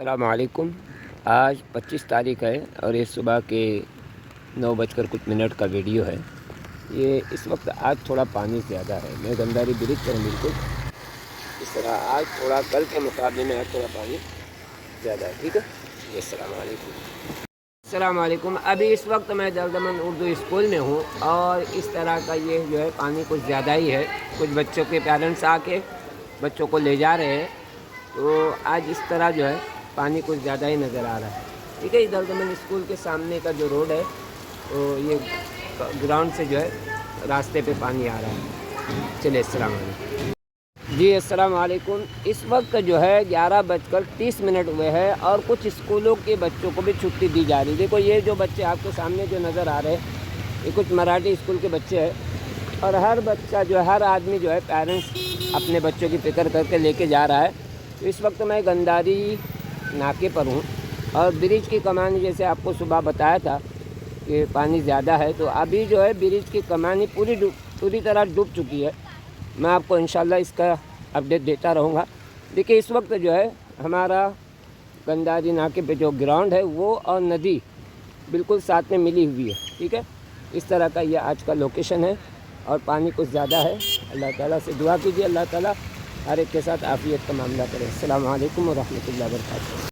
السلام علیکم۔ آج 25 تاریخ ہے اور یہ صبح کے 9:00 کا ویڈیو ہے۔ یہ اس وقت آج تھوڑا پانی زیادہ ہے، میں گنداری برج پر ہوں بالکل اس طرح۔ آج تھوڑا کل کے مقابلے میں آج تھوڑا پانی زیادہ ہے، ٹھیک ہے۔ السلام علیکم۔ السلام علیکم۔ ابھی اس وقت میں دردمند اردو اسکول میں ہوں اور اس طرح کا یہ جو ہے پانی کچھ زیادہ ہی ہے۔ کچھ بچوں کے پیرنٹس آ کے بچوں کو لے جا رہے ہیں، تو آج اس طرح جو ہے پانی کچھ زیادہ ہی نظر آ رہا ہے، ٹھیک ہے۔ دردمند اسکول کے سامنے کا جو روڈ ہے تو یہ گراؤنڈ سے جو ہے راستے پہ پانی آ رہا ہے۔ چلیے، السلام علیکم۔ جی السلام علیکم۔ اس وقت جو ہے 11:30 ہوئے ہیں اور کچھ اسکولوں کے بچوں کو بھی چھٹی دی جا رہی ہے۔ دیکھو یہ جو بچے آپ کے سامنے جو نظر آ رہے ہیں یہ کچھ مراٹھی اسکول کے بچے ہیں، اور ہر بچہ جو ہے ہر آدمی جو ہے پیرنٹس اپنے بچوں کی فکر کر کے لے کے جا رہا ہے۔ تو اس وقت میں گنداری ناکے پر ہوں اور برج کی کمانی جیسے آپ کو صبح بتایا تھا کہ پانی زیادہ ہے، تو ابھی جو ہے برج کی کمانی پوری طرح ڈوب چکی ہے۔ میں آپ کو انشاءاللہ اس کا اپڈیٹ دیتا رہوں گا۔ دیکھیے اس وقت جو ہے ہمارا گنداری ناکے پہ جو گراؤنڈ ہے وہ اور ندی بالکل ساتھ میں ملی ہوئی ہے، ٹھیک ہے۔ اس طرح کا یہ آج کا لوکیشن ہے اور پانی کچھ زیادہ ہے۔ اللہ تعالیٰ سے دعا کیجیے، اللہ تعالیٰ ہر ایک کے ساتھ عافیت کا معاملہ کرے۔ السلام علیکم ورحمۃ اللہ وبرکاتہ۔